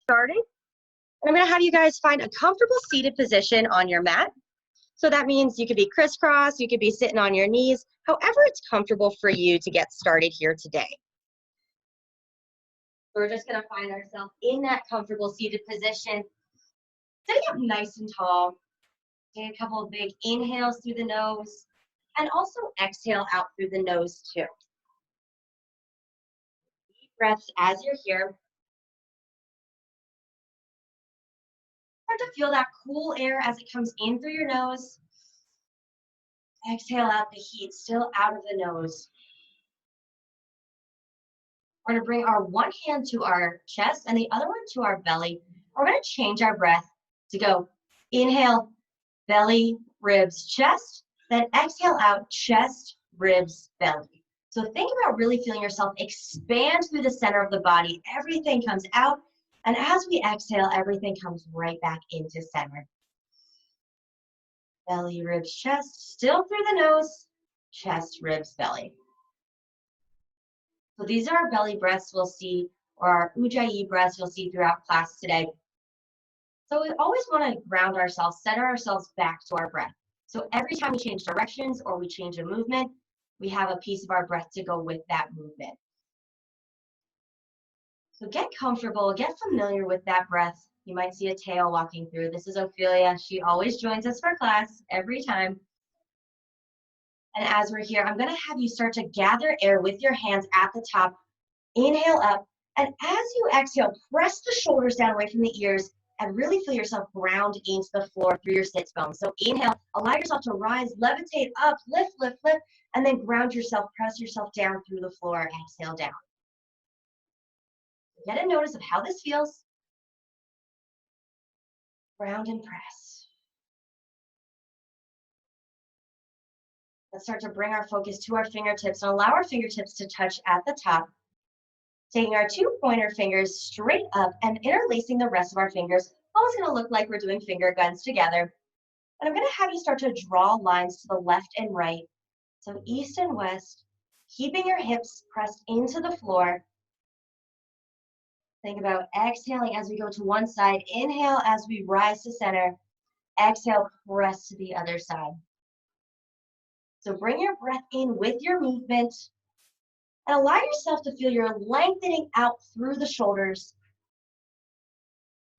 started. And I'm going to have you guys find a comfortable seated position on your mat. So that means you could be crisscross, you could be sitting on your knees, however it's comfortable for you to get started here today. We're just going to find ourselves in that comfortable seated position, sitting up nice and tall. Take a couple of big inhales through the nose and also exhale out through the nose too. Deep breaths as you're here. Start to feel that cool air as it comes in through your nose. Exhale out the heat still out of the nose. We're going to bring our one hand to our chest and the other one to our belly. We're going to change our breath to go inhale, belly, ribs, chest, then exhale out, chest, ribs, belly. So think about really feeling yourself expand through the center of the body. Everything comes out, and as we exhale, everything comes right back into center. Belly, ribs, chest, still through the nose, chest, ribs, belly. So these are our belly breaths we'll see, or our Ujjayi breaths you'll see throughout class today. So we always want to ground ourselves, center ourselves back to our breath. So every time we change directions or we change a movement, we have a piece of our breath to go with that movement. So get comfortable, get familiar with that breath. You might see a tail walking through. This is Ophelia. She always joins us for class every time. And as we're here, I'm going to have you start to gather air with your hands at the top. Inhale up. And as you exhale, press the shoulders down away from the ears and really feel yourself ground into the floor through your sits bones. So inhale, allow yourself to rise, levitate up, lift, lift, lift, and then ground yourself, press yourself down through the floor, exhale down. Get a notice of how this feels. Ground and press. Let's start to bring our focus to our fingertips and allow our fingertips to touch at the top. Taking our two pointer fingers straight up and interlacing the rest of our fingers. Almost going to look like we're doing finger guns together. And I'm going to have you start to draw lines to the left and right. So east and west, keeping your hips pressed into the floor. Think about exhaling as we go to one side. Inhale as we rise to center. Exhale, press to the other side. So bring your breath in with your movement. And allow yourself to feel your lengthening out through the shoulders.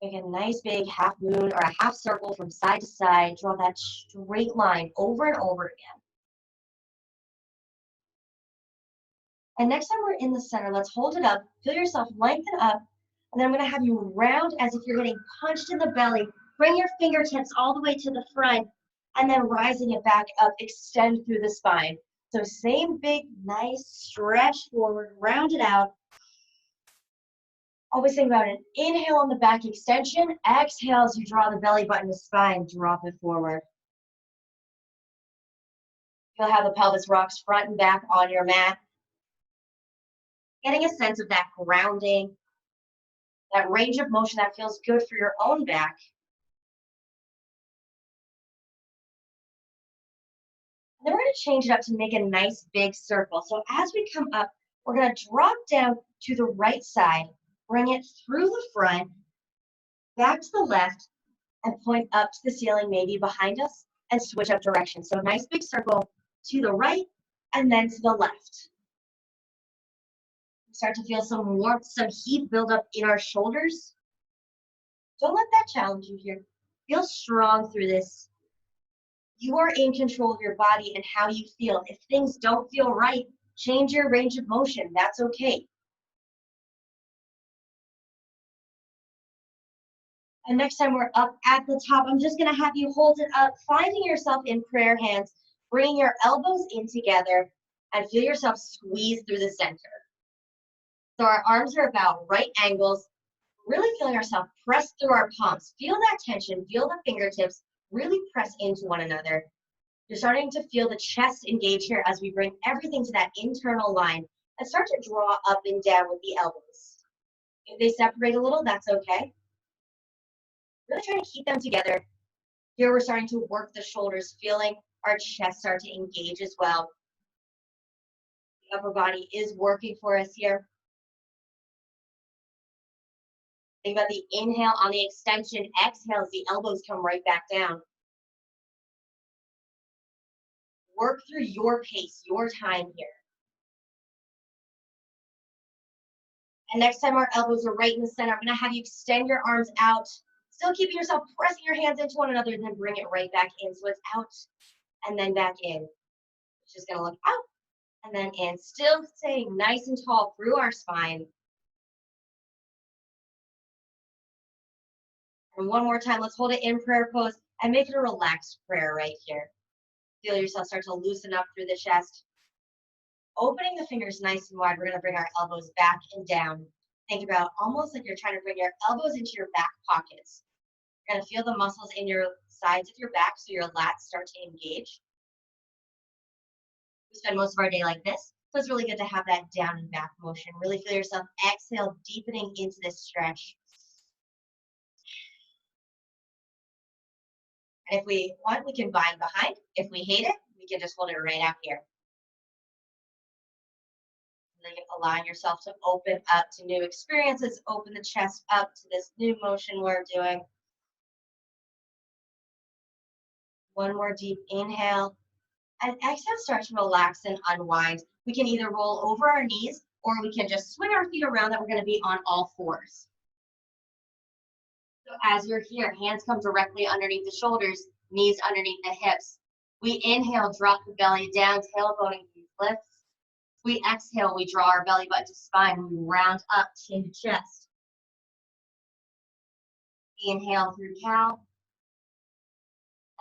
Make a nice big half moon or a half circle from side to side. Draw that straight line over and over again. And next time we're in the center, let's hold it up. Feel yourself lengthen up. And then I'm going to have you round as if you're getting punched in the belly. Bring your fingertips all the way to the front. And then rising it back up, extend through the spine. So same big, nice stretch forward, round it out. Always think about an inhale on the back extension. Exhale as you draw the belly button to spine, drop it forward. Feel how the pelvis rocks front and back on your mat. Getting a sense of that grounding, that range of motion that feels good for your own back. Then we're going to change it up to make a nice big circle. So as we come up, we're going to drop down to the right side, bring it through the front, back to the left, and point up to the ceiling, maybe behind us, and switch up direction. So nice big circle to the right and then to the left. Start to feel some warmth, some heat build up in our shoulders. Don't let that challenge you here. Feel strong through this. You are in control of your body and how you feel. If things don't feel right, change your range of motion. That's okay. And next time we're up at the top, I'm just going to have you hold it up, finding yourself in prayer hands, bringing your elbows in together, and feel yourself squeeze through the center. So our arms are about right angles, really feeling ourselves press through our palms. Feel that tension, feel the fingertips, really press into one another. You're starting to feel the chest engage here as we bring everything to that internal line and start to draw up and down with the elbows. If they separate a little, that's okay. Really trying to keep them together. Here we're starting to work the shoulders, feeling our chest start to engage as well. The upper body is working for us here. Think about the inhale on the extension. Exhale as the elbows come right back down. Work through your pace, your time here. And next time our elbows are right in the center, I'm going to have you extend your arms out, still keeping yourself pressing your hands into one another, and then bring it right back in. So it's out and then back in. It's just going to look out and then in. Still staying nice and tall through our spine. And one more time, let's hold it in prayer pose and make it a relaxed prayer right here. Feel yourself start to loosen up through the chest. Opening the fingers nice and wide, we're going to bring our elbows back and down. Think about almost like you're trying to bring your elbows into your back pockets. You're going to feel the muscles in your sides of your back so your lats start to engage. We spend most of our day like this, so it's really good to have that down and back motion. Really feel yourself exhale, deepening into this stretch. And if we want, we can bind behind. If we hate it, we can just hold it right out here. And then allowing yourself to open up to new experiences, open the chest up to this new motion we're doing. One more deep inhale. And exhale, start to relax and unwind. We can either roll over our knees or we can just swing our feet around that we're going to be on all fours. So as you're here, hands come directly underneath the shoulders, knees underneath the hips. We inhale, drop the belly down, tailbone lifts. We exhale, we draw our belly button to spine, we round up chin to chest. Inhale through cow,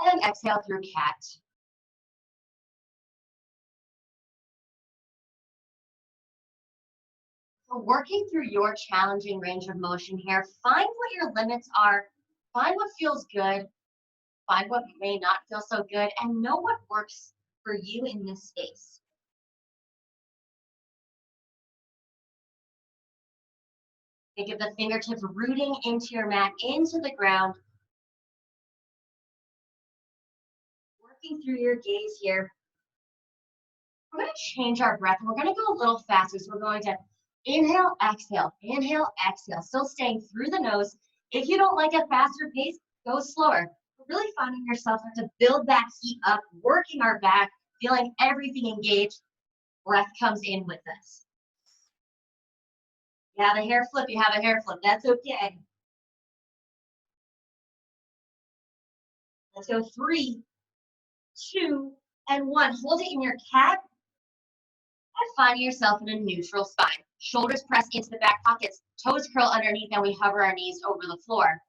and exhale through cat. So working through your challenging range of motion here, find what your limits are, find what feels good, find what may not feel so good, and know what works for you in this space. Think of the fingertips rooting into your mat, into the ground. Working through your gaze here. We're going to change our breath. We're going to go a little faster. So we're going to inhale, exhale, still staying through the nose. If you don't like a faster pace, go slower. We're really finding yourself to build that heat up, working our back, feeling everything engaged. Breath comes in with us. You have a hair flip, you have a hair flip. That's okay. Let's go 3, 2, and 1. Hold it in your cat and find yourself in a neutral spine. Shoulders press into the back pockets, toes curl underneath, and we hover our knees over the floor.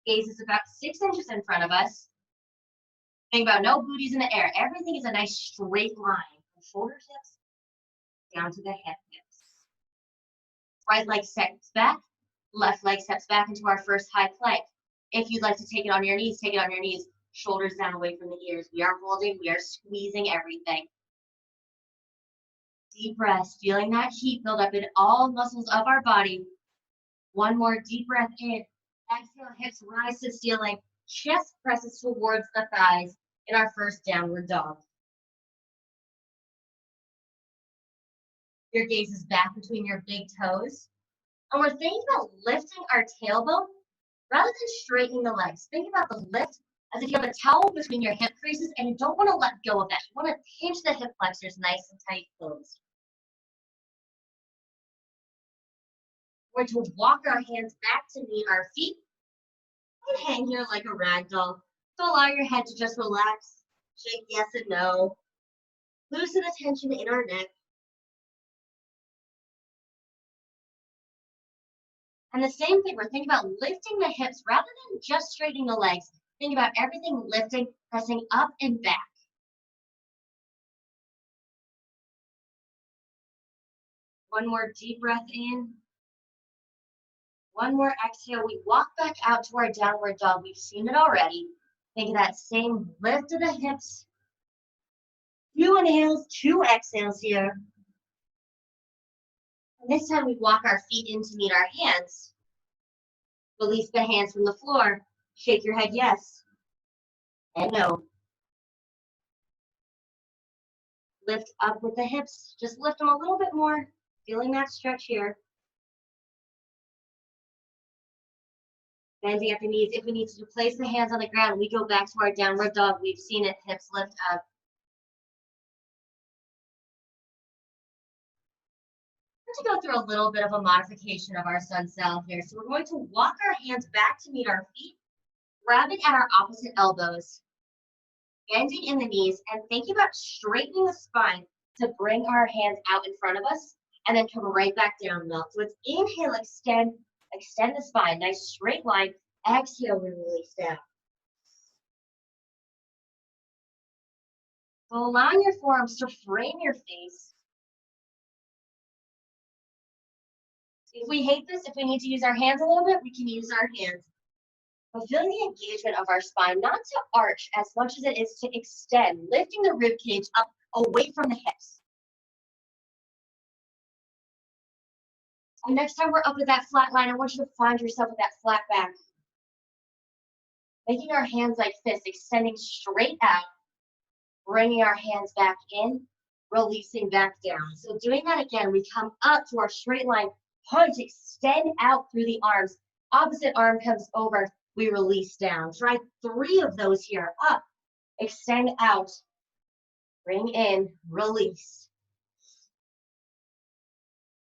Gaze is about 6 inches in front of us. Think about no booties in the air. Everything is a nice straight line from shoulder tips down to the hip tips. Right leg steps back, left leg steps back into our first high plank. If you'd like to take it on your knees, take it on your knees. Shoulders down away from the ears. We are holding, we are squeezing everything. Deep breaths, feeling that heat build up in all muscles of our body. One more deep breath in. Exhale, hips rise to ceiling. Chest presses towards the thighs in our first downward dog. Your gaze is back between your big toes. And we're thinking about lifting our tailbone rather than straightening the legs. Think about the lift as if you have a towel between your hip creases and you don't want to let go of that. You want to pinch the hip flexors nice and tight closed. We're going to walk our hands back to meet our feet and hang here like a rag doll. So allow your head to just relax, shake yes and no, loosen the tension in our neck. And the same thing, we're thinking about lifting the hips rather than just straightening the legs. Think about everything lifting, pressing up and back. One more deep breath in. One more exhale. We walk back out to our downward dog. We've seen it already. Think of that same lift of the hips. 2 inhales, 2 exhales here. And this time we walk our feet in to meet our hands. Release the hands from the floor. Shake your head yes and no. Lift up with the hips. Just lift them a little bit more. Feeling that stretch here. Bending at the knees. If we need to place the hands on the ground, we go back to our downward dog. We've seen it, hips lift up. To go through a little bit of a modification of our sun cell here. So we're going to walk our hands back to meet our feet, grabbing at our opposite elbows, bending in the knees, and thinking about straightening the spine to bring our hands out in front of us and then come right back down, melt. So it's inhale, extend the spine, nice straight line. Exhale, we release down. So allowing your forearms to frame your face. If we hate this, if we need to use our hands a little bit, we can use our hands. But feeling the engagement of our spine, not to arch as much as it is to extend, lifting the rib cage up away from the hips. And next time we're up at that flat line, I want you to find yourself with that flat back. Making our hands like fists, extending straight out, bringing our hands back in, releasing back down. So doing that again, we come up to our straight line, punch, extend out through the arms. Opposite arm comes over, we release down. Try 3 of those here. Up, extend out, bring in, release.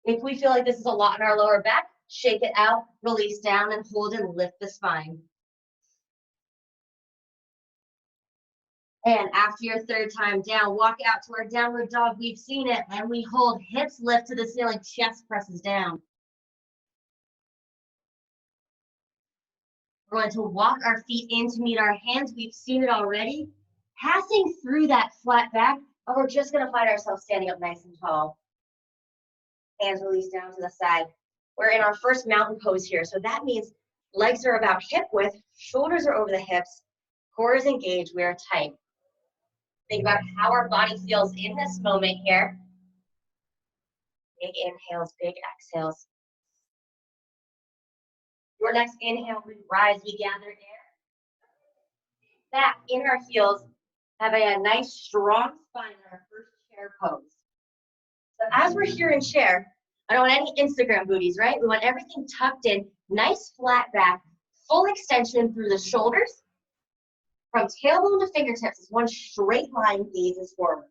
If we feel like this is a lot in our lower back, shake it out, release down, and hold and lift the spine. And after your 3rd time down, walk out to our downward dog. We've seen it, and we hold, hips lift to the ceiling, chest presses down. We're going to walk our feet in to meet our hands. We've seen it already. Passing through that flat back, and we're just gonna find ourselves standing up nice and tall. Hands release down to the side. We're in our first mountain pose here. So that means legs are about hip width, shoulders are over the hips, core is engaged, we are tight. Think about how our body feels in this moment here. Big inhales, big exhales. Your next inhale, we rise, we gather air. Back in our heels, having a nice strong spine in our first chair pose. So as we're here in chair, I don't want any Instagram booties, right? We want everything tucked in, nice flat back, full extension through the shoulders. From tailbone to fingertips is one straight line, gazes forward.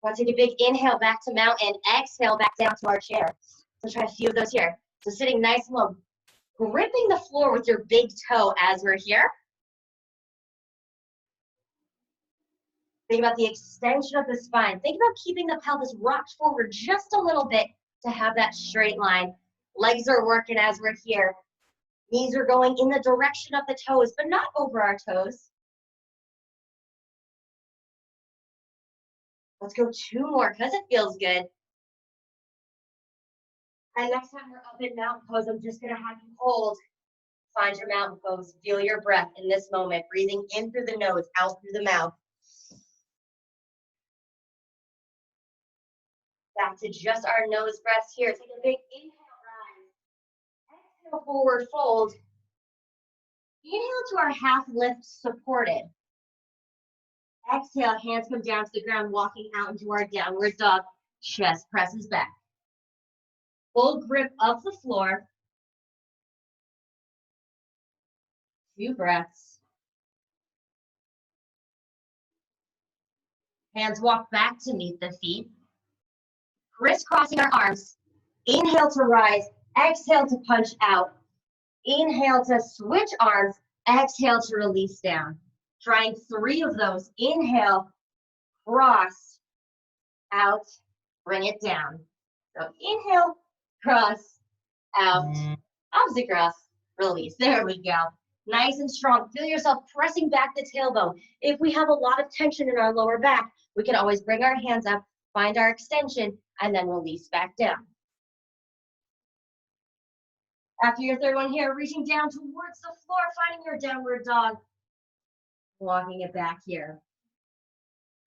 We'll take a big inhale back to mountain, exhale back down to our chair. So try a few of those here. So sitting nice and low, gripping the floor with your big toe as we're here. Think about the extension of the spine. Think about keeping the pelvis rocked forward just a little bit to have that straight line. Legs are working as we're here. Knees are going in the direction of the toes, but not over our toes. Let's go 2 more because it feels good. And next time we're up in mountain pose, I'm just gonna have you hold. Find your mountain pose. Feel your breath in this moment. Breathing in through the nose, out through the mouth. Back to just our nose breaths here. Take a big inhale, rise. Exhale, forward fold. Inhale to our half lift, supported. Exhale, hands come down to the ground, walking out into our downward dog. Chest presses back. Full grip of the floor. 2 breaths. Hands walk back to meet the feet. Crisscrossing our arms. Inhale to rise. Exhale to punch out. Inhale to switch arms. Exhale to release down. Trying 3 of those. Inhale, cross, out, bring it down. So inhale, cross, out, opposite cross, release. There we go. Nice and strong. Feel yourself pressing back the tailbone. If we have a lot of tension in our lower back, we can always bring our hands up, find our extension, and then release back down. After your 3rd one here, reaching down towards the floor, finding your downward dog. Walking it back here.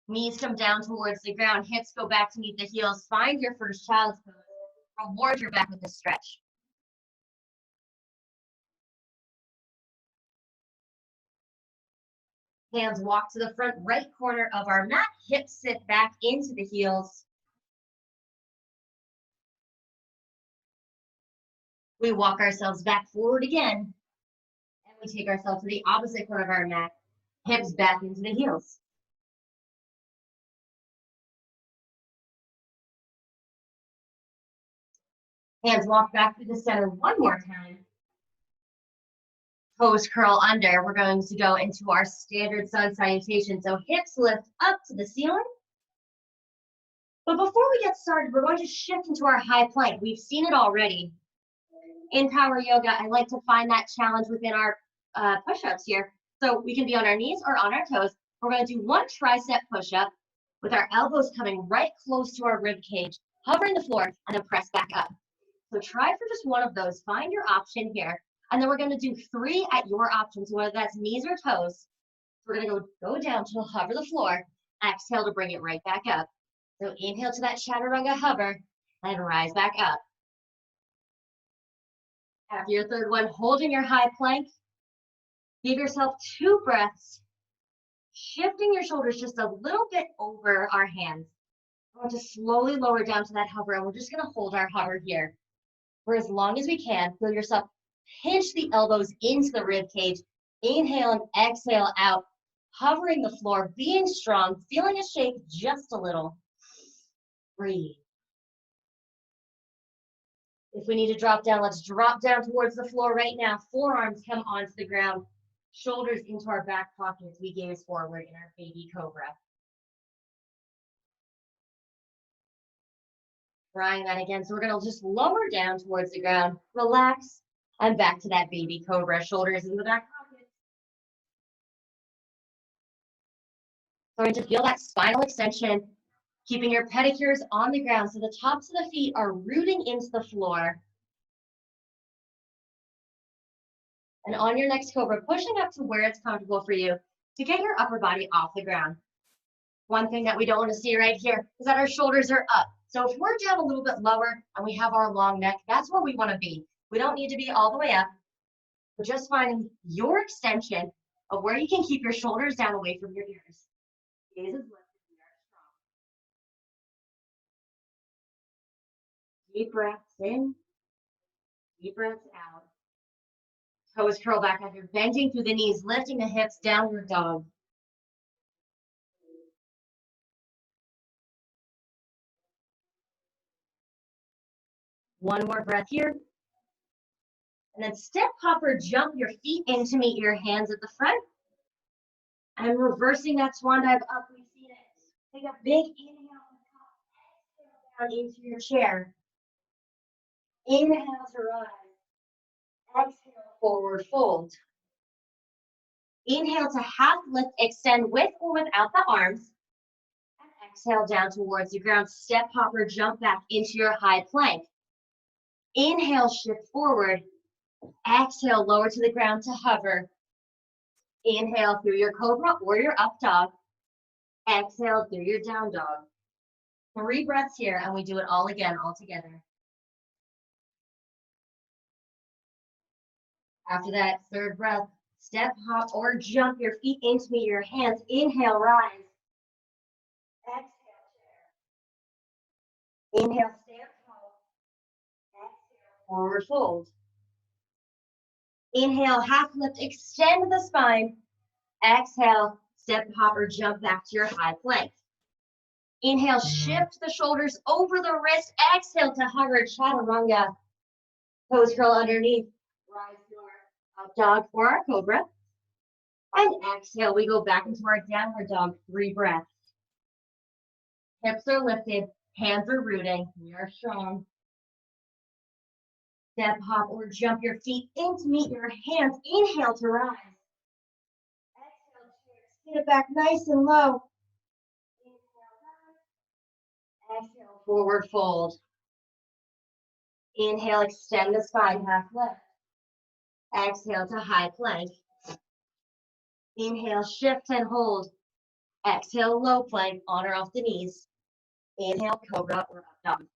Knees come down towards the ground, hips go back to meet the heels. Find your first child's pose. Reward your back with a stretch. Hands walk to the front right corner of our mat. Hips sit back into the heels. We walk ourselves back forward again. We take ourselves to the opposite corner of our mat, hips back into the heels. Hands walk back through the center one more time. Toes curl under. We're going to go into our standard sun salutation. So hips lift up to the ceiling. But before we get started, we're going to shift into our high plank. We've seen it already. In power yoga, I like to find that challenge within our push-ups here. So we can be on our knees or on our toes. We're going to do one tricep push-up with our elbows coming right close to our rib cage, hovering the floor, and then press back up. So try for just one of those. Find your option here. And then we're going to do 3 at your option, so whether that's knees or toes. We're going to go down to hover the floor. Exhale to bring it right back up. So inhale to that chaturanga hover and rise back up. After your third one, holding your high plank, give yourself 2 breaths, shifting your shoulders just a little bit over our hands. We're going to slowly lower down to that hover, and we're just going to hold our hover here for as long as we can. Feel yourself pinch the elbows into the rib cage. Inhale and exhale out, hovering the floor, being strong, feeling a shake just a little. Breathe. If we need to drop down, let's drop down towards the floor right now. Forearms come onto the ground, shoulders into our back pockets. We gaze forward in our baby cobra. Trying that again. So we're going to just lower down towards the ground, relax, and back to that baby cobra, shoulders in the back pockets. Starting to feel that spinal extension, keeping your pedicures on the ground so the tops of the feet are rooting into the floor. And on your next cobra, pushing up to where it's comfortable for you to get your upper body off the ground. One thing that we don't want to see right here is that our shoulders are up. So if we're down a little bit lower and we have our long neck, that's where we want to be. We don't need to be all the way up. But just finding your extension of where you can keep your shoulders down away from your ears. Gaze is lifted, we are strong. Deep breaths in, deep breaths out. Toes curl back under, bending through the knees, lifting the hips, downward dog. One more breath here. And then step, hop, or jump your feet in to meet your hands at the front. And reversing that swan dive up, we've seen it. Take a big inhale on the top, exhale down into your chair. Inhale to rise. Exhale, forward fold. Inhale to half lift, extend with or without the arms. And exhale down towards the ground. Step, hop, or jump back into your high plank. Inhale, shift forward. Exhale, lower to the ground to hover. Inhale through your cobra or your up dog. Exhale through your down dog. 3 breaths here, and we do it all again, all together. After that third breath, step, hop, or jump your feet into meet your hands. Inhale, rise. Exhale, chair. Inhale, stand tall. Exhale, forward fold. Inhale, half lift, extend the spine. Exhale, step, hop, or jump back to your high plank. Inhale, shift the shoulders over the wrist. Exhale to hover, chaturanga. Toes curl underneath. Rise to our up dog or our cobra. And exhale, we go back into our downward dog, 3 breaths. Hips are lifted, hands are rooting. We are strong. Step, hop, or jump your feet in to meet your hands. Inhale to rise. Exhale, spin it back nice and low. Inhale, rise. Exhale, forward fold. Inhale, extend the spine, half lift. Exhale to high plank. Inhale, shift and hold. Exhale, low plank, on or off the knees. Inhale, cobra or up dog.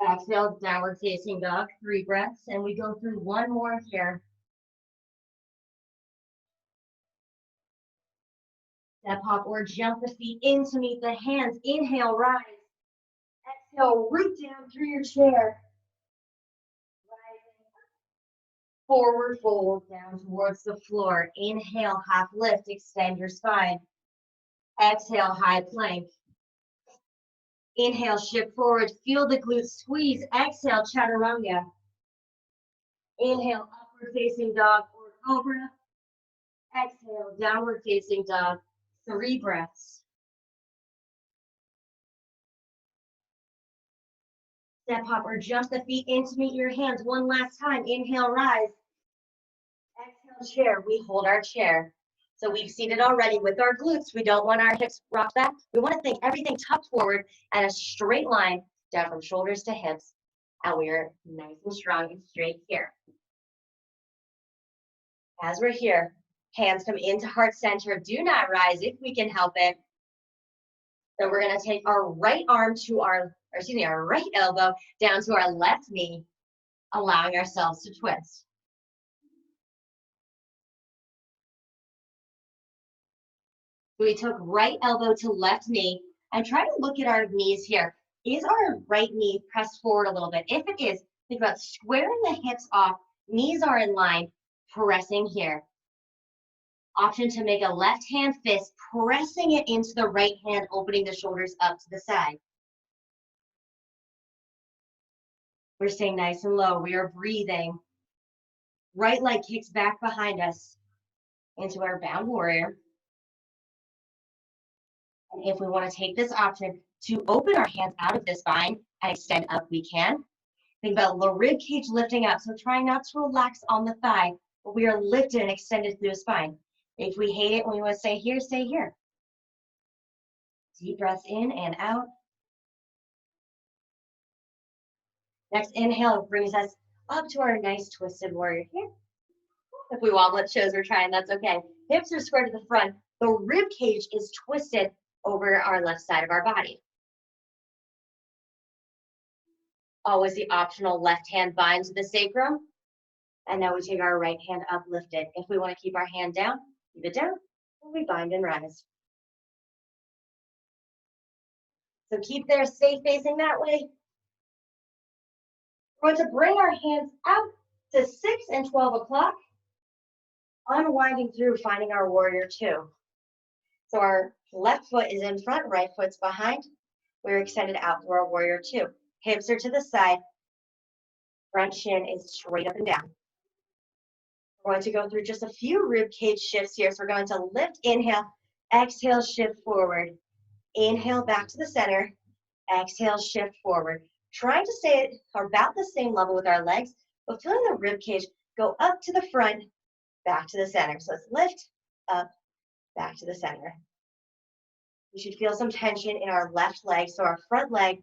Exhale, downward facing dog, 3 breaths, and we go through one more here. Step, hop, or jump the feet in to meet the hands. Inhale, rise. Exhale, root down through your chair. Rising Forward fold down towards the floor. Inhale, half lift, extend your spine. Exhale, high plank. Inhale, shift forward, feel the glutes squeeze. Exhale, chaturanga. Inhale, upward facing dog or cobra. Exhale, downward facing dog. 3 breaths. Step hop or jump the feet in to meet your hands. One last time. Inhale, rise. Exhale, chair. We hold our chair. So we've seen it already with our glutes. We don't want our hips rocked back. We want to think everything tucked forward and a straight line down from shoulders to hips. And we are nice and strong and straight here. As we're here, hands come into heart center. Do not rise if we can help it. So we're going to take our right arm to our right elbow down to our left knee, allowing ourselves to twist. So we took right elbow to left knee and try to look at our knees here. Is our right knee pressed forward a little bit? If it is, think about squaring the hips off, knees are in line, pressing here. Option to make a left hand fist, pressing it into the right hand, opening the shoulders up to the side. We're staying nice and low. We are breathing. Right leg kicks back behind us into our bound warrior. And if we want to take this option to open our hands out of this bind and extend up, we can. Think about the rib cage lifting up. So trying not to relax on the thigh, but we are lifted and extended through the spine. If we hate it when we want to stay here, stay here. Deep breaths in and out. Next inhale brings us up to our nice twisted warrior here. If we want what shows we're trying, that's okay. Hips are square to the front. The rib cage is twisted over our left side of our body. Always the optional left hand bind to the sacrum. And now we take our right hand uplifted. If we want to keep our hand down, keep it down. And we bind and rise. So keep there, stay facing that way. We're going to bring our hands out to 6 and 12 o'clock. Unwinding through, finding our warrior 2. So our left foot is in front, right foot's behind. We're extended out through our warrior 2. Hips are to the side. Front shin is straight up and down. We're going to go through just a few rib cage shifts here. So we're going to lift, inhale, exhale, shift forward. Inhale, back to the center. Exhale, shift forward. Trying to stay at about the same level with our legs, but feeling the rib cage go up to the front, back to the center. So let's lift, up, back to the center. We should feel some tension in our left leg, so our front leg.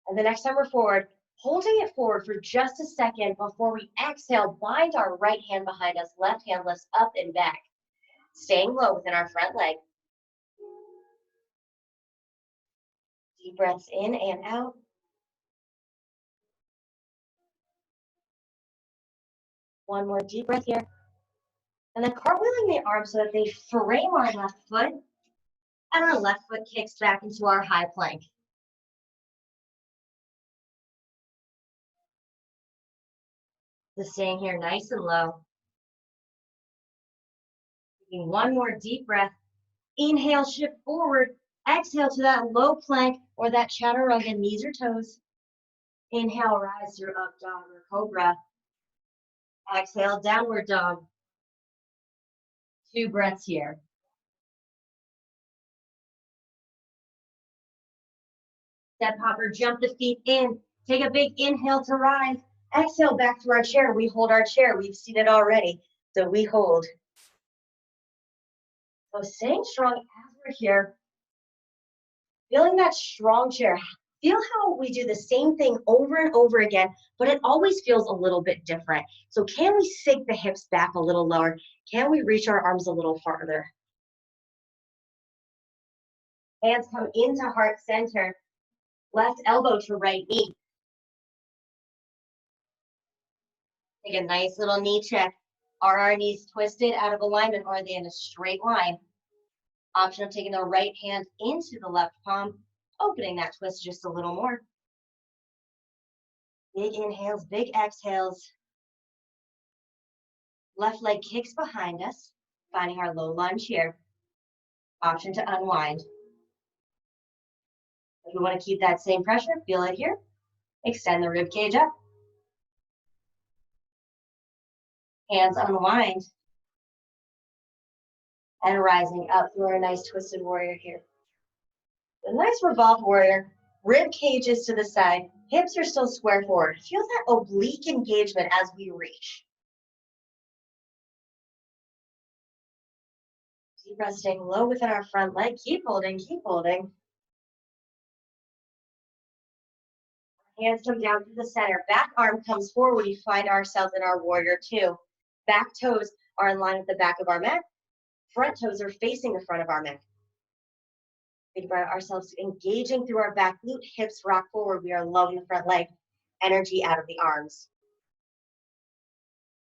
And the next time we're forward, holding it forward for just a second before we exhale, bind our right hand behind us, left hand lifts up and back. Staying low within our front leg. Deep breaths in and out. One more deep breath here. And then cartwheeling the arms so that they frame our left foot, and our left foot kicks back into our high plank. Just staying here nice and low. Taking one more deep breath. Inhale, shift forward. Exhale to that low plank or that chaturanga, knees or toes. Inhale, rise through up dog or cobra. Exhale, downward dog. 2 breaths here. Step hopper, jump the feet in. Take a big inhale to rise. Exhale back to our chair. We hold our chair. We've seen it already. So we hold. So staying strong as we're here. Feeling that strong chair. Feel how we do the same thing over and over again, but it always feels a little bit different. So can we sink the hips back a little lower? Can we reach our arms a little farther? Hands come into heart center. Left elbow to right knee. Take a nice little knee check. Are our knees twisted out of alignment or are they in a straight line? Option of taking the right hand into the left palm, opening that twist just a little more. Big inhales, big exhales. Left leg kicks behind us, finding our low lunge here. Option to unwind. If you want to keep that same pressure, feel it here. Extend the rib cage up. Hands unwind. And rising up through our nice twisted warrior here. A nice revolved warrior. Rib cage is to the side. Hips are still square forward. Feel that oblique engagement as we reach. Deep breath staying low within our front leg. Keep holding, keep holding. Hands come down through the center. Back arm comes forward. We find ourselves in our warrior two. Back toes are in line with the back of our mat. Front toes are facing the front of our mat. Think about ourselves engaging through our back glute. Hips rock forward. We are low in the front leg. Energy out of the arms.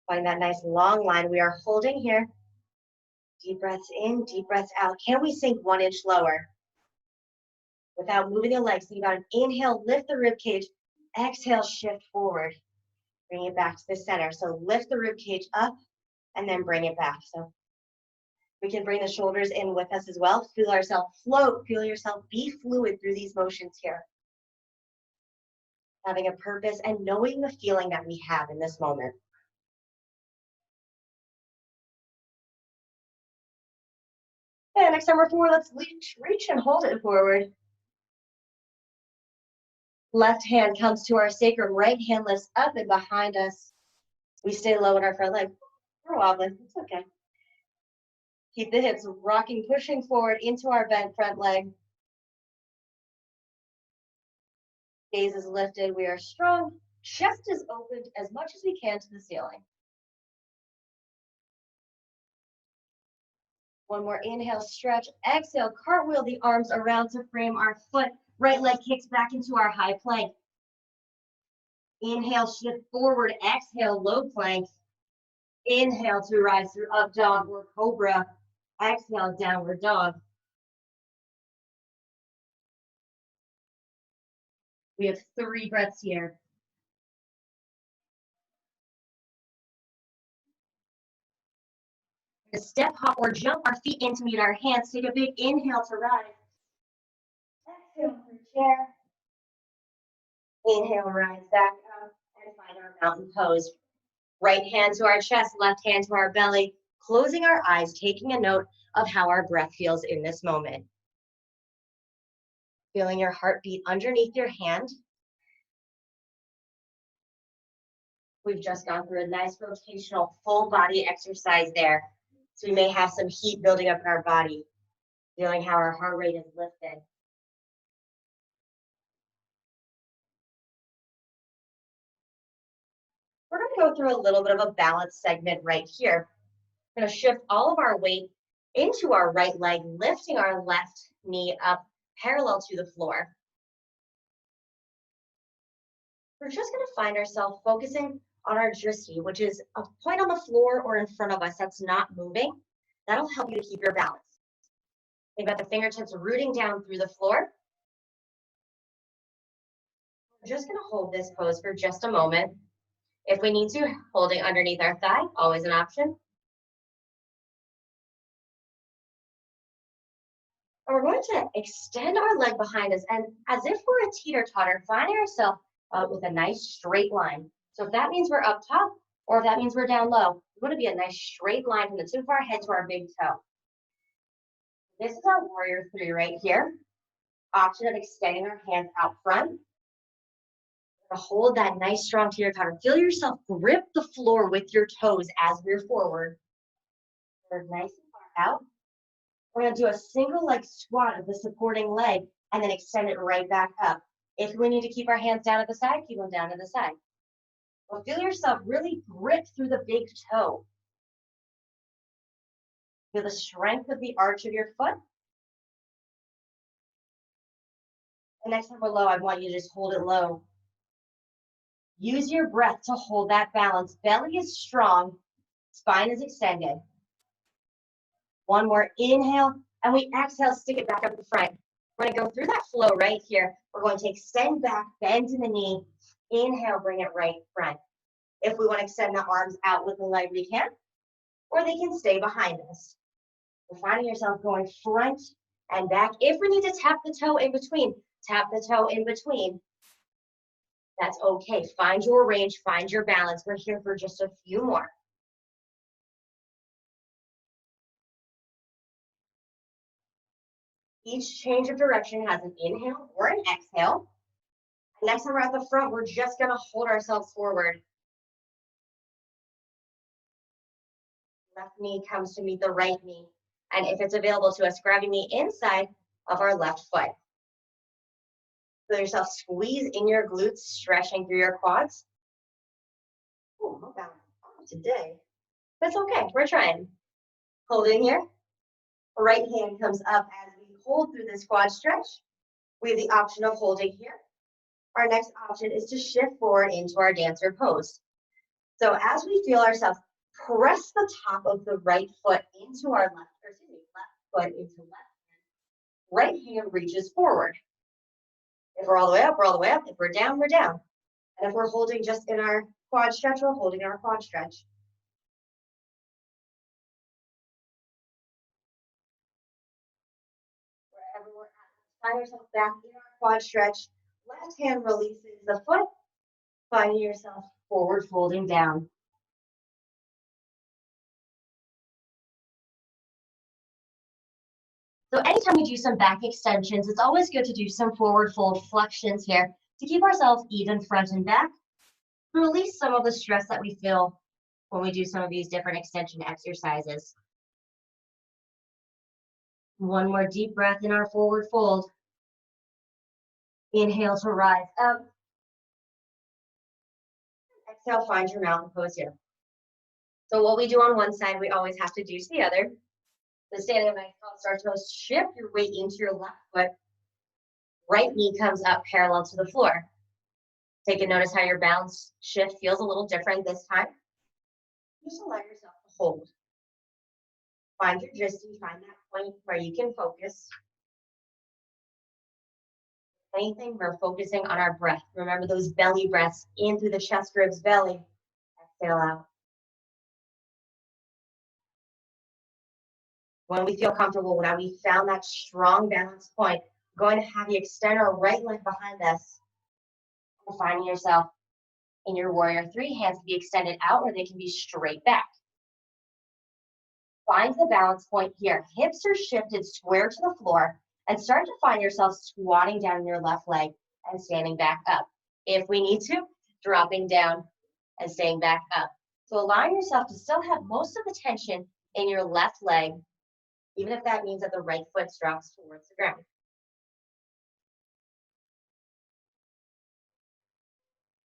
Find that nice long line. We are holding here. Deep breaths in, deep breaths out. Can we sink 1 inch lower? Without moving the legs, think about an inhale, lift the rib cage. Exhale, shift forward. Bring it back to the center. So lift the rib cage up and then bring it back. So we can bring the shoulders in with us as well. Feel ourselves float. Feel yourself be fluid through these motions here. Having a purpose and knowing the feeling that we have in this moment. And next time we're forward, let's reach and hold it forward. Left hand comes to our sacrum, right hand lifts up and behind us. We stay low in our front leg. We're wobbling, it's okay. Keep the hips rocking, pushing forward into our bent front leg. Gaze is lifted, we are strong. Chest is opened as much as we can to the ceiling. One more inhale, stretch. Exhale, cartwheel the arms around to frame our foot. Right leg kicks back into our high plank. Inhale, shift forward. Exhale, low plank. Inhale to rise through up dog or cobra. Exhale, downward dog. We have 3 breaths here. Step, hop, or jump our feet in to meet our hands. Take a big inhale to rise. Exhale through chair. Inhale, rise back up and find our mountain pose. Right hand to our chest, left hand to our belly. Closing our eyes, taking a note of how our breath feels in this moment. Feeling your heartbeat underneath your hand. We've just gone through a nice rotational full body exercise there. So we may have some heat building up in our body, feeling how our heart rate is lifted. We're going to go through a little bit of a balance segment right here. We're going to shift all of our weight into our right leg, lifting our left knee up parallel to the floor. We're just going to find ourselves focusing on our drishti, which is a point on the floor or in front of us that's not moving. That'll help you to keep your balance. Think about the fingertips rooting down through the floor. We're just going to hold this pose for just a moment. If we need to, holding underneath our thigh, always an option. And we're going to extend our leg behind us, and as if we're a teeter-totter, finding ourselves with a nice straight line. So if that means we're up top, or if that means we're down low, we want to be a nice straight line from the tip of our head to our big toe. This is our warrior 3 right here. Option of extending our hands out front. Hold that nice strong teeter-totter. Feel yourself grip the floor with your toes as we're forward. We're nice and far out. We're going to do a single leg squat of the supporting leg and then extend it right back up. If we need to keep our hands down at the side, keep them down to the side. Well, feel yourself really grip through the big toe. Feel the strength of the arch of your foot. And next time we're low, I want you to just hold it low. Use your breath to hold that balance. Belly is strong, spine is extended. One more inhale, and we exhale, stick it back up in front. We're going to go through that flow right here. We're going to extend back, bend in the knee. Inhale, bring it right front. If we want to extend the arms out with the leg, we can, or they can stay behind us. You're finding yourself going front and back. If we need to tap the toe in between, tap the toe in between. That's okay. Find your range, find your balance. We're here for just a few more. Each change of direction has an inhale or an exhale. Next time we're at the front, we're just gonna hold ourselves forward. Left knee comes to meet the right knee. And if it's available to us, grabbing the inside of our left foot. Feel yourself squeeze in your glutes, stretching through your quads. Oh, no balance today. That's okay, we're trying. Holding here. Right hand comes up as we hold through this quad stretch. We have the option of holding here. Our next option is to shift forward into our dancer pose. So as we feel ourselves press the top of the right foot into our left foot into left hand. Right hand reaches forward. If we're all the way up, we're all the way up. If we're down, we're down. And if we're holding just in our quad stretch, we're holding our quad stretch. Wherever we're at, find yourself back in our quad stretch. Left hand releases the foot, finding yourself forward folding down. So anytime we do some back extensions, it's always good to do some forward fold flexions here to keep ourselves even front and back, to release some of the stress that we feel when we do some of these different extension exercises. One more deep breath in our forward fold. Inhale to rise up. Exhale, find your mountain pose here. So what we do on one side, we always have to do to the other. So standing up, start to shift your weight into your left foot. Right knee comes up parallel to the floor. Take a notice how your balance shift feels a little different this time. Just allow yourself to hold. Find your distance, find that point where you can focus. Anything, we're focusing on our breath. Remember those belly breaths in through the chest, ribs, belly. Exhale out. When we feel comfortable, now we found that strong balance point, we're going to have you extend our right leg behind us. And finding yourself in your warrior three, hands can be extended out or they can be straight back. Find the balance point here. Hips are shifted square to the floor and start to find yourself squatting down in your left leg and standing back up. If we need to, dropping down and staying back up. So allowing yourself to still have most of the tension in your left leg, even if that means that the right foot drops towards the ground.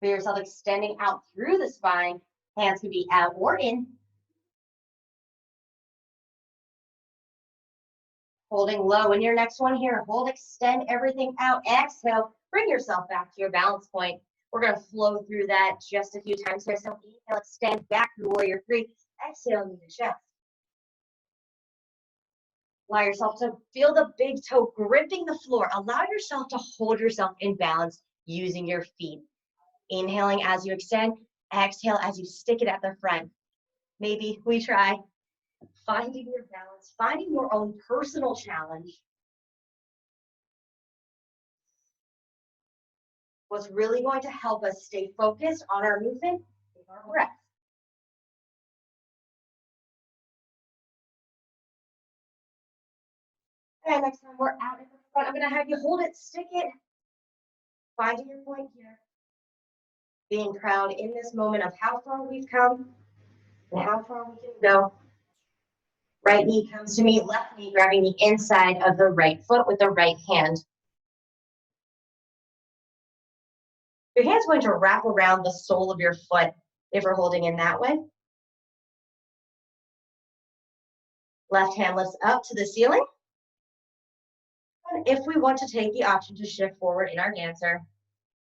Feel yourself extending out through the spine. Hands can be out or in. Holding low in your next one here. Hold, extend everything out. Exhale, bring yourself back to your balance point. We're going to flow through that just a few times here. So inhale, extend back to warrior three. Exhale, knee to chest. Allow yourself to feel the big toe gripping the floor. Allow yourself to hold yourself in balance using your feet. Inhaling as you extend. Exhale as you stick it at the front. Maybe we try finding your balance, finding your own personal challenge. What's really going to help us stay focused on our movement is our breath. And next time we're out at the front, I'm going to have you hold it, stick it, finding your point here. Being proud in this moment of how far we've come and how far we can go. Right knee comes to meet left knee, grabbing the inside of the right foot with the right hand. Your hand's going to wrap around the sole of your foot if we're holding in that way. Left hand lifts up to the ceiling. And if we want to take the option to shift forward in our dancer,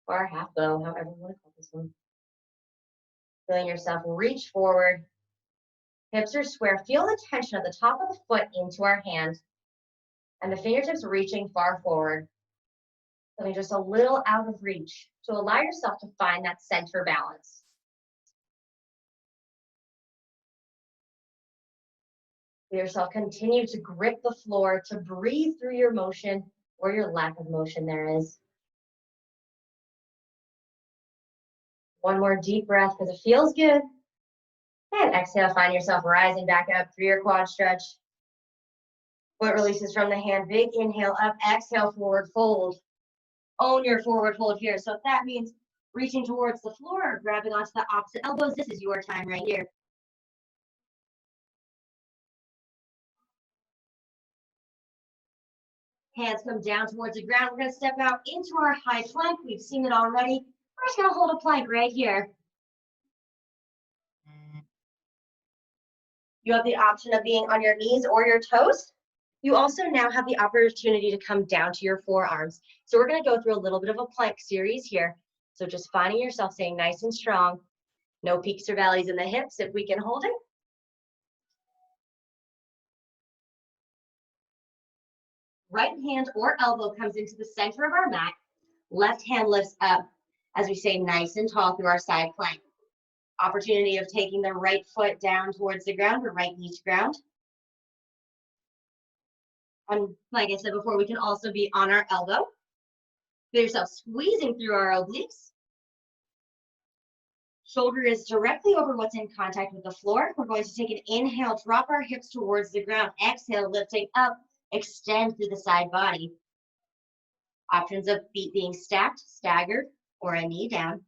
or our half bow, however you want to call this one. Feeling yourself reach forward. Hips are square. Feel the tension of the top of the foot into our hand. And the fingertips reaching far forward. Feeling just a little out of reach. So allow yourself to find that center balance. Feel yourself continue to grip the floor, to breathe through your motion or your lack of motion there is. One more deep breath because it feels good. And exhale, find yourself rising back up through your quad stretch. Foot releases from the hand, big inhale up, exhale, forward fold. Own your forward fold here. So if that means reaching towards the floor or grabbing onto the opposite elbows, this is your time right here. Hands come down towards the ground. We're going to step out into our high plank. We've seen it already. We're just going to hold a plank right here. You have the option of being on your knees or your toes. You also now have the opportunity to come down to your forearms. So we're going to go through a little bit of a plank series here. So just finding yourself staying nice and strong. No peaks or valleys in the hips if we can hold it. Right hand or elbow comes into the center of our mat. Left hand lifts up as we stay nice and tall through our side plank. Opportunity of taking the right foot down towards the ground or right knee to ground. And like I said before, we can also be on our elbow. Feel yourself squeezing through our obliques. Shoulder is directly over what's in contact with the floor. We're going to take an inhale, drop our hips towards the ground. Exhale, lifting up, extend through the side body. Options of feet being stacked, staggered, or a knee down.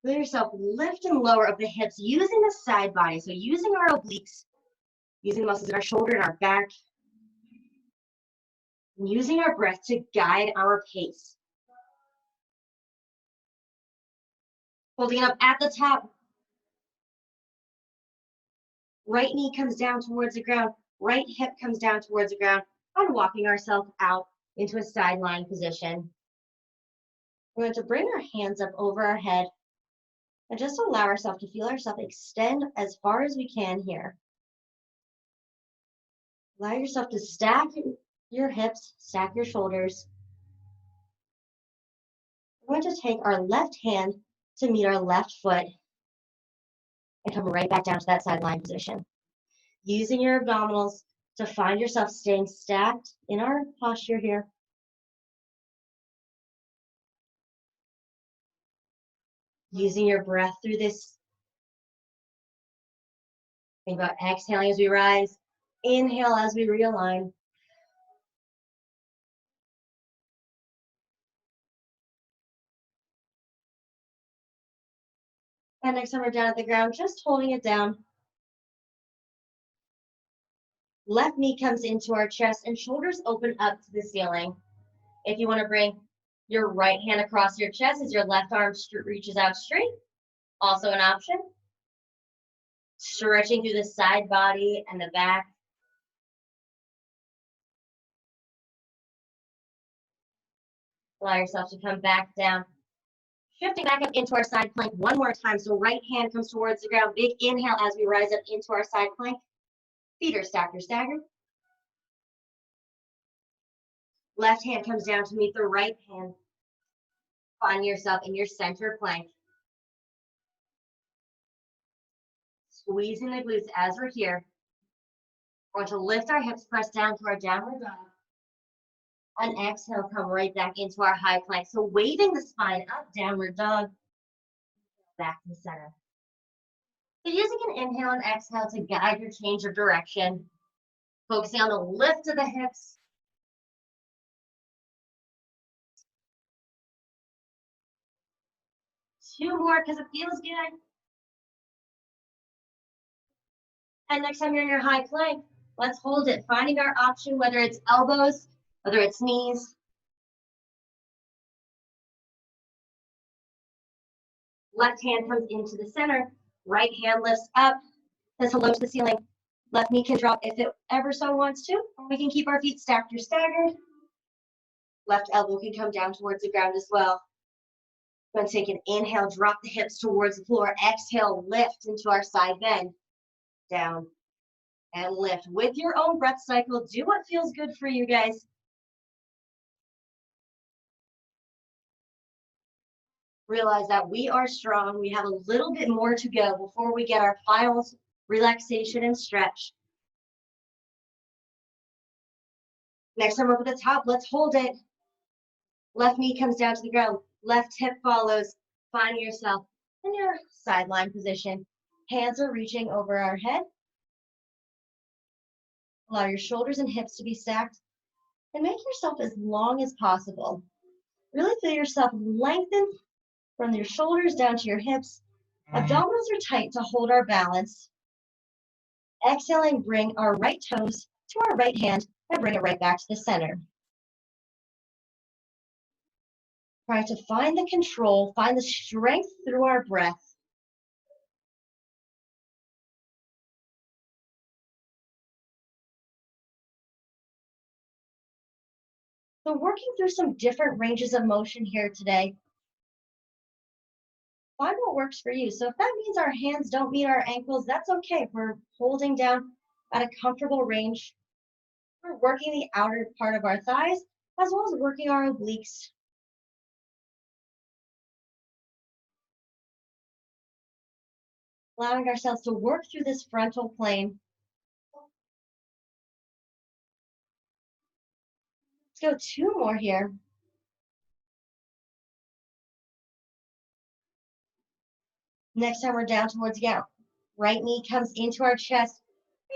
Feel yourself lift and lower of the hips using the side body. So using our obliques, using the muscles in our shoulder and our back, and using our breath to guide our pace. Holding it up at the top. Right knee comes down towards the ground. Right hip comes down towards the ground. And walking ourselves out into a sideline position. We're going to bring our hands up over our head and just allow ourselves to feel ourselves extend as far as we can here. Allow yourself to stack your hips, stack your shoulders. We're going to take our left hand to meet our left foot and come right back down to that sideline position. Using your abdominals to find yourself staying stacked in our posture here. Using your breath through this. Think about exhaling as we rise. Inhale as we realign. And next time we're down at the ground, just holding it down. Left knee comes into our chest and shoulders open up to the ceiling. If you want to bring your right hand across your chest as your left arm reaches out straight, also an option. Stretching through the side body and the back. Allow yourself to come back down. Shifting back up into our side plank one more time. So right hand comes towards the ground. Big inhale as we rise up into our side plank. Feet are stacked or staggered. Left hand comes down to meet the right hand. Find yourself in your center plank. Squeezing the glutes as we're here. We're going to lift our hips, press down to our downward dog. And exhale, come right back into our high plank. So waving the spine up, downward dog, back to the center. So using an inhale and exhale to guide your change of direction. Focusing on the lift of the hips. Two more because it feels good. And next time you're in your high plank, let's hold it. Finding our option, whether it's elbows, whether it's knees. Left hand comes into the center. Right hand lifts up, says hello to the ceiling. Left knee can drop if it ever so wants to. Or we can keep our feet stacked or staggered. Left elbow can come down towards the ground as well. Going to take an inhale, drop the hips towards the floor. Exhale, lift into our side bend. Down and lift. With your own breath cycle, do what feels good for you guys. Realize that we are strong. We have a little bit more to go before we get our final relaxation and stretch. Next time up at the top, let's hold it. Left knee comes down to the ground. Left hip follows. Find yourself in your sideline position. Hands are reaching over our head. Allow your shoulders and hips to be stacked. And make yourself as long as possible. Really feel yourself lengthen from your shoulders down to your hips. Abdominals are tight to hold our balance. Exhaling, bring our right toes to our right hand and bring it right back to the center. Try to find the control, find the strength through our breath. So working through some different ranges of motion here today. Find what works for you. So if that means our hands don't meet our ankles, that's okay. We're holding down at a comfortable range. We're working the outer part of our thighs as well as working our obliques. Allowing ourselves to work through this frontal plane. Let's go 2 more here. Next time we're down towards the ground. Right knee comes into our chest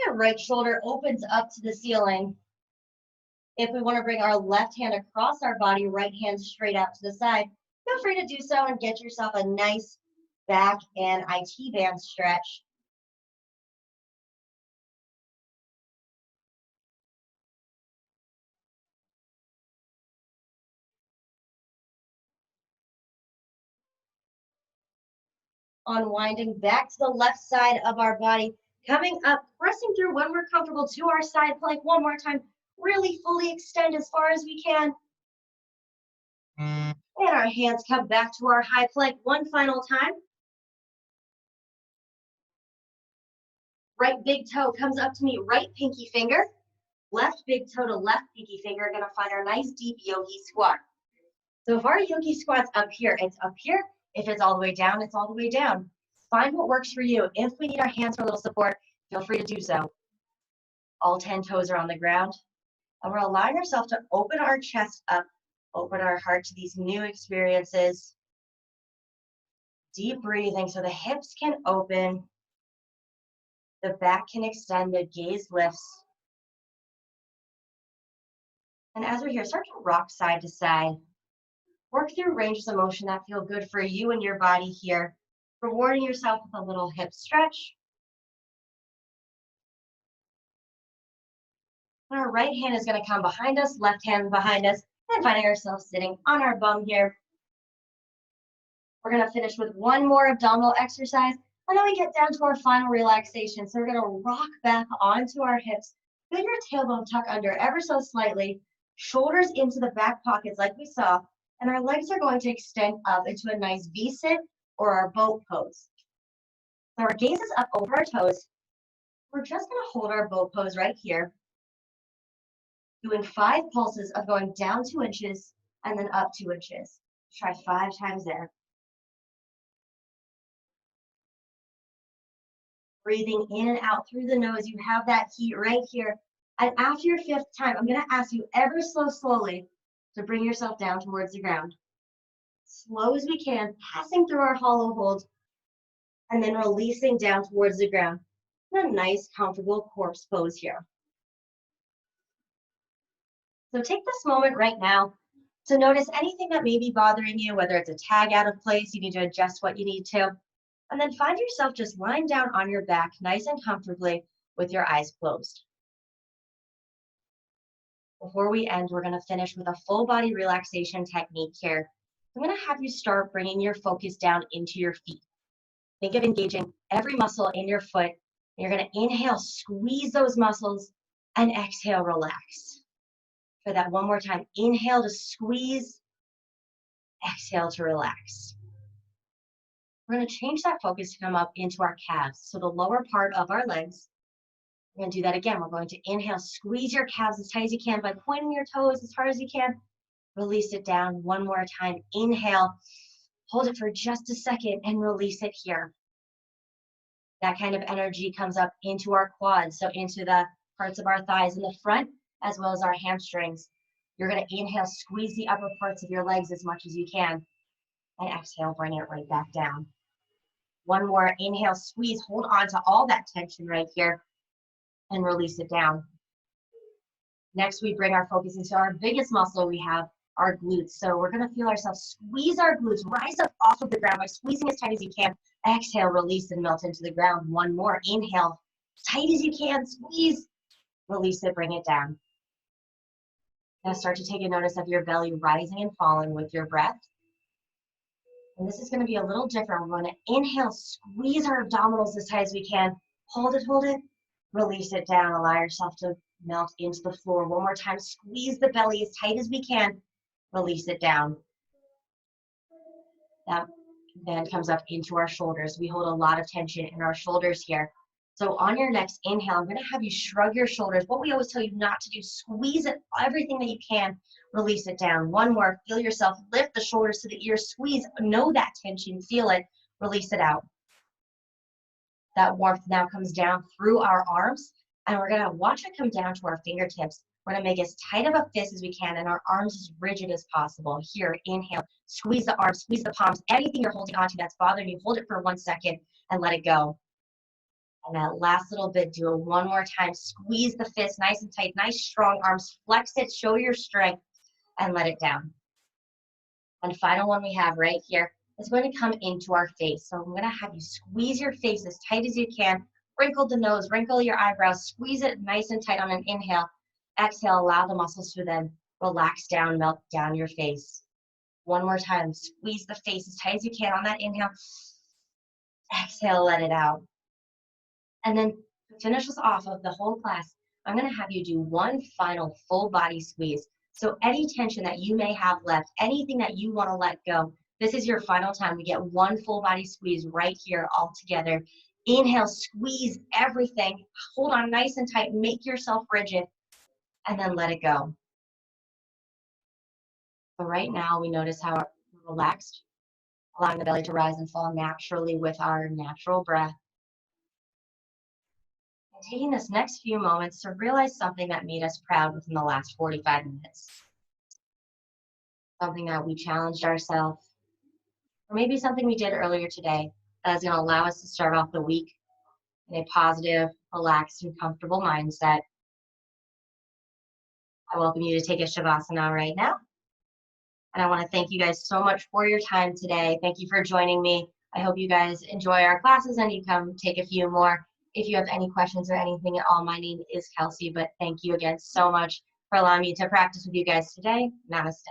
and right shoulder opens up to the ceiling. If we want to bring our left hand across our body, right hand straight out to the side, feel free to do so and get yourself a nice back and IT band stretch. Unwinding back to the left side of our body, coming up, pressing through when we're comfortable to our side plank. One more time, really fully extend as far as we can. And our hands come back to our high plank one final time. Right big toe comes up to me, right pinky finger. Left big toe to left pinky finger, gonna find our nice deep yogi squat. So if our yogi squat's up here, it's up here. If it's all the way down, it's all the way down. Find what works for you. If we need our hands for a little support, feel free to do so. All 10 toes are on the ground. And we're allowing ourselves to open our chest up, open our heart to these new experiences. Deep breathing so the hips can open, the back can extend, the gaze lifts. And as we're here, start to rock side to side. Work through ranges of motion that feel good for you and your body here. Rewarding yourself with a little hip stretch. And our right hand is going to come behind us, left hand behind us, and finding ourselves sitting on our bum here. We're going to finish with one more abdominal exercise, and then we get down to our final relaxation. So we're going to rock back onto our hips. Feel your tailbone tuck under ever so slightly, shoulders into the back pockets like we saw, and our legs are going to extend up into a nice V-sit or our boat pose. So our gaze is up over our toes. We're just going to hold our boat pose right here, doing 5 pulses of going down 2 inches and then up 2 inches. Try 5 times there. Breathing in and out through the nose. You have that heat right here. And after your 5th time, I'm going to ask you ever so slowly to bring yourself down towards the ground. Slow as we can, passing through our hollow hold, and then releasing down towards the ground. In a nice, comfortable corpse pose here. So take this moment right now to notice anything that may be bothering you, whether it's a tag out of place, you need to adjust what you need to, and then find yourself just lying down on your back nice and comfortably with your eyes closed. Before we end, we're going to finish with a full body relaxation technique here. I'm going to have you start bringing your focus down into your feet. Think of engaging every muscle in your foot. You're going to inhale, squeeze those muscles, and exhale, relax. For that one more time, inhale to squeeze, exhale to relax. We're going to change that focus to come up into our calves, so the lower part of our legs. We're going to do that again. We're going to inhale, squeeze your calves as tight as you can by pointing your toes as hard as you can. Release it down one more time. Inhale, Hold it for just a second and release it here. That kind of energy comes up into our quads, so into the parts of our thighs in the front, as well as our hamstrings. You're gonna inhale, squeeze the upper parts of your legs as much as you can, and exhale, bring it right back down. One more, inhale, squeeze, hold on to all that tension right here, and release it down. Next, we bring our focus into our biggest muscle we have, our glutes. So we're gonna feel ourselves squeeze our glutes, rise up off of the ground by squeezing as tight as you can. Exhale, release and melt into the ground. One more, inhale, as tight as you can, squeeze, release it, bring it down. Now start to take a notice of your belly rising and falling with your breath. And this is gonna be a little different. We're gonna inhale, squeeze our abdominals as tight as we can. Hold it, release it down. Allow yourself to melt into the floor. One more time, squeeze the belly as tight as we can. Release it down. That then comes up into our shoulders. We hold a lot of tension in our shoulders here. So on your next inhale, I'm gonna have you shrug your shoulders. What we always tell you not to do, squeeze it, everything that you can, release it down. One more, feel yourself, lift the shoulders to the ears, squeeze, know that tension, feel it, release it out. That warmth now comes down through our arms, and we're gonna watch it come down to our fingertips. We're gonna make as tight of a fist as we can and our arms as rigid as possible. Here, inhale, squeeze the arms, squeeze the palms, anything you're holding onto that's bothering you, hold it for 1 second and let it go. And that last little bit, do it one more time. Squeeze the fist nice and tight, nice strong arms, flex it, show your strength, and let it down. And final one we have right here is going to come into our face. So I'm going to have you squeeze your face as tight as you can, wrinkle the nose, wrinkle your eyebrows, squeeze it nice and tight on an inhale. Exhale, allow the muscles to then relax down, melt down your face. One more time, squeeze the face as tight as you can on that inhale. Exhale, let it out. And then to finish us off of the whole class, I'm gonna have you do one final full body squeeze. So any tension that you may have left, anything that you wanna let go, this is your final time. We get one full body squeeze right here all together. Inhale, squeeze everything. Hold on nice and tight, make yourself rigid, and then let it go. So right now we notice how we're relaxed, allowing the belly to rise and fall naturally with our natural breath. And taking this next few moments to realize something that made us proud within the last 45 minutes. Something that we challenged ourselves, or maybe something we did earlier today that is going to allow us to start off the week in a positive, relaxed, and comfortable mindset. I welcome you to take a Shavasana right now. And I want to thank you guys so much for your time today. Thank you for joining me. I hope you guys enjoy our classes and you come take a few more. If you have any questions or anything at all, my name is Kelsey, but thank you again so much for allowing me to practice with you guys today. Namaste.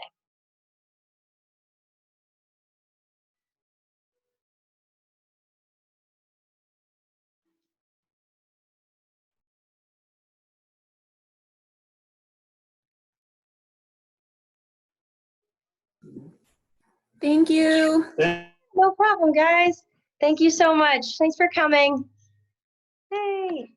Thank you. No problem, guys. Thank you so much. Thanks for coming. Hey.